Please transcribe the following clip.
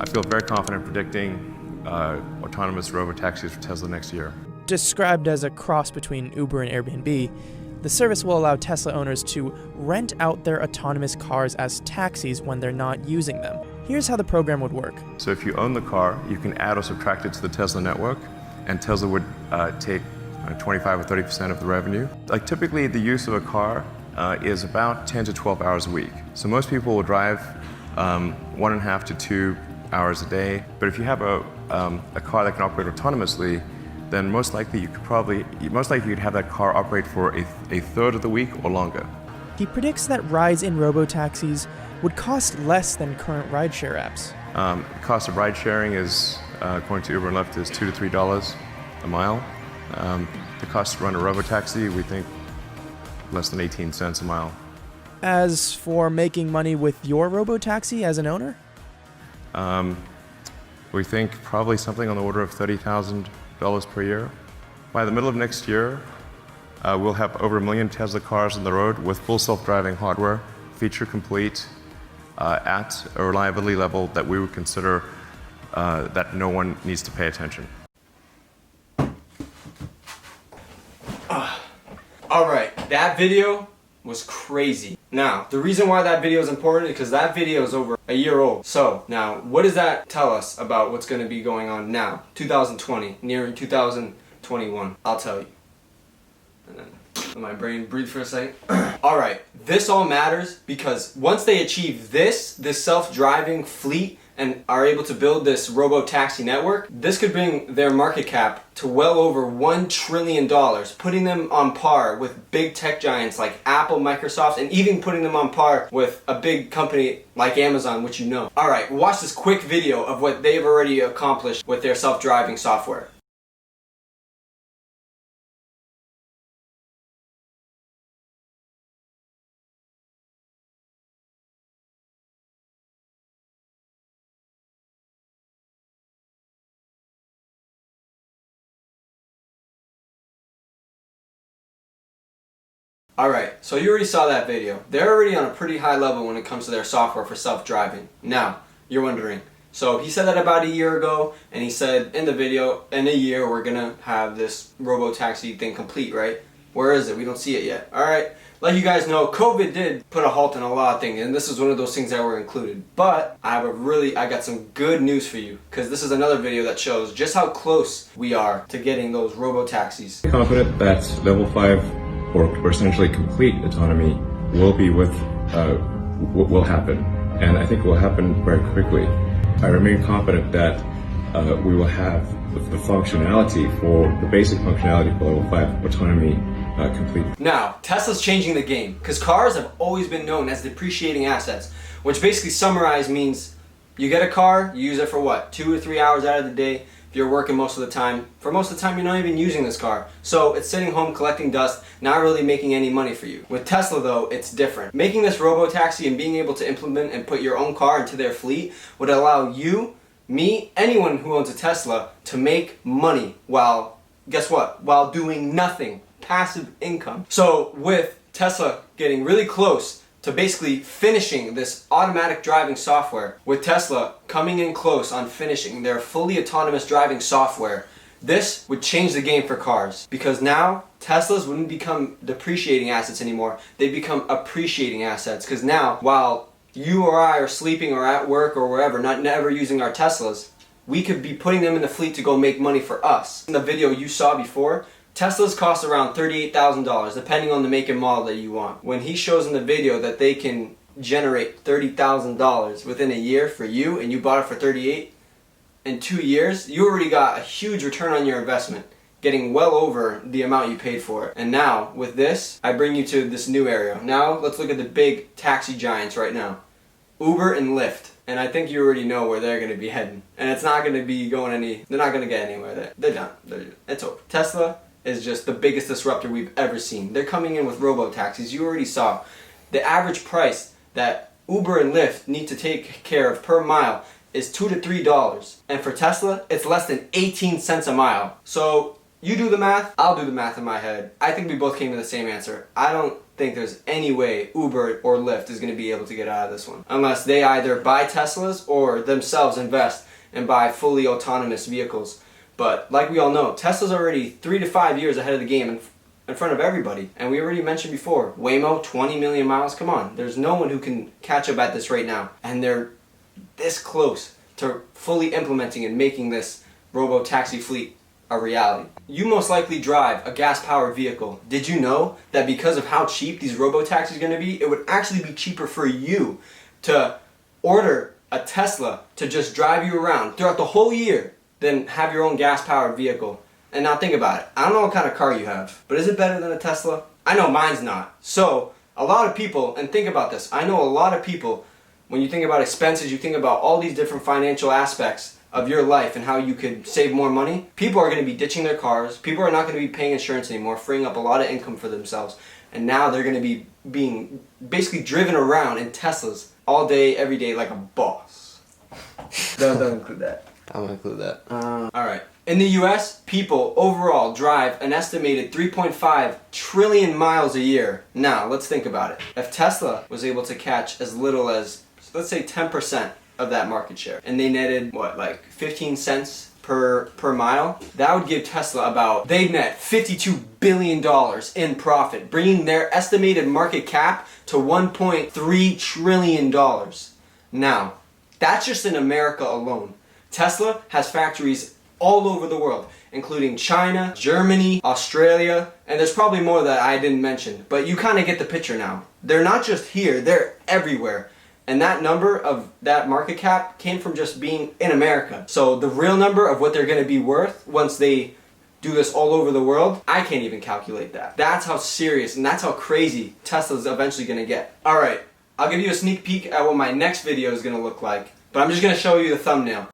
I feel very confident predicting autonomous robotaxis for Tesla next year. Described as a cross between Uber and Airbnb, the service will allow Tesla owners to rent out their autonomous cars as taxis when they're not using them. Here's how the program would work. So if you own the car, you can add or subtract it to the Tesla network, and Tesla would take 25 or 30% of the revenue. Like typically the use of a car is about 10 to 12 hours a week. So most people will drive 1.5 to 2 hours a day. But if you have a car that can operate autonomously, then most likely you'd have that car operate for a third of the week or longer. He predicts that rides in robotaxis would cost less than current rideshare apps. The cost of ride sharing is, according to Uber and Lyft, is $2 to $3 a mile. The cost to run a robotaxi, we think, less than 18 cents a mile. As for making money with your robotaxi as an owner? We think probably something on the order of $30,000 per year. By the middle of next year, we'll have over 1 million Tesla cars on the road with full self-driving hardware, feature complete, at a reliability level that we would consider that no one needs to pay attention. Alright, that video was crazy. Now, the reason why that video is important is because that video is over a year old. So, now, what does that tell us about what's going to be going on now? 2020, nearing 2021. I'll tell you. And then let my brain breathe for a second. Alright, this all matters because once they achieve this self-driving fleet and are able to build this robo-taxi network, this could bring their market cap to well over $1 trillion, putting them on par with big tech giants like Apple, Microsoft, and even putting them on par with a big company like Amazon, which you know. Alright, watch this quick video of what they've already accomplished with their self-driving software. Alright, so you already saw that video. They're already on a pretty high level when it comes to their software for self-driving. Now, you're wondering, so he said that about a year ago, and he said in the video, in a year we're gonna have this robo-taxi thing complete, right? Where is it? We don't see it yet. Alright, like you guys know, COVID did put a halt on a lot of things, and this is one of those things that were included. But I got some good news for you, because this is another video that shows just how close we are to getting those robo-taxis. Confident that level 5 or essentially complete autonomy will happen, and I think it will happen very quickly. I remain confident that we will have the functionality the basic functionality for level 5 autonomy complete. Now, Tesla's changing the game, because cars have always been known as depreciating assets, which basically summarized means you get a car, you use it for what, 2 or 3 hours out of the day. If you're working most of the time, for most of the time you're not even using this car. So it's sitting home collecting dust, not really making any money for you. With Tesla though, it's different. Making this robo-taxi and being able to implement and put your own car into their fleet would allow you, me, anyone who owns a Tesla to make money while, guess what? While doing nothing. Passive income. So with Tesla getting really close to basically finishing this automatic driving software, with Tesla coming in close on finishing their fully autonomous driving software, this would change the game for cars. Because now, Teslas wouldn't become depreciating assets anymore, they'd become appreciating assets. Because now, while you or I are sleeping or at work or wherever, never using our Teslas, we could be putting them in the fleet to go make money for us. In the video you saw before, Teslas cost around $38,000 depending on the make and model that you want. When he shows in the video that they can generate $30,000 within a year for you and you bought it for $38,000, in 2 years you already got a huge return on your investment, getting well over the amount you paid for it. And now with this, I bring you to this new area. Now let's look at the big taxi giants right now. Uber and Lyft. And I think you already know where they're going to be heading. And it's not going to be going they're not going to get anywhere. They're done. It's over. Tesla is just the biggest disruptor we've ever seen. They're coming in with robo-taxis. You already saw the average price that Uber and Lyft need to take care of per mile is $2 to $3. And for Tesla, it's less than 18 cents a mile. So you do the math, I'll do the math in my head. I think we both came to the same answer. I don't think there's any way Uber or Lyft is going to be able to get out of this one. Unless they either buy Teslas or themselves invest and buy fully autonomous vehicles. But like we all know, Tesla's already 3 to 5 years ahead of the game in front of everybody. And we already mentioned before, Waymo, 20 million miles, come on. There's no one who can catch up at this right now. And they're this close to fully implementing and making this robo-taxi fleet a reality. You most likely drive a gas-powered vehicle. Did you know that because of how cheap these robo-taxis are going to be, it would actually be cheaper for you to order a Tesla to just drive you around throughout the whole year than have your own gas-powered vehicle? And now think about it. I don't know what kind of car you have, but is it better than a Tesla? I know mine's not. So a lot of people, and think about this, I know a lot of people, when you think about expenses, you think about all these different financial aspects of your life and how you could save more money. People are going to be ditching their cars. People are not going to be paying insurance anymore, freeing up a lot of income for themselves. And now they're going to be being basically driven around in Teslas all day, every day like a boss. Don't include that. I'm gonna include that. Alright. In the US, people overall drive an estimated 3.5 trillion miles a year. Now, let's think about it. If Tesla was able to catch as little as, let's say 10% of that market share, and they netted, what, like 15 cents per mile, that would give Tesla about, they'd net $52 billion in profit, bringing their estimated market cap to $1.3 trillion. Now, that's just in America alone. Tesla has factories all over the world, including China, Germany, Australia, and there's probably more that I didn't mention, but you kind of get the picture now. They're not just here, they're everywhere. And that number of that market cap came from just being in America. So the real number of what they're going to be worth once they do this all over the world, I can't even calculate that. That's how serious and that's how crazy Tesla's eventually going to get. Alright, I'll give you a sneak peek at what my next video is going to look like, but I'm just going to show you the thumbnail.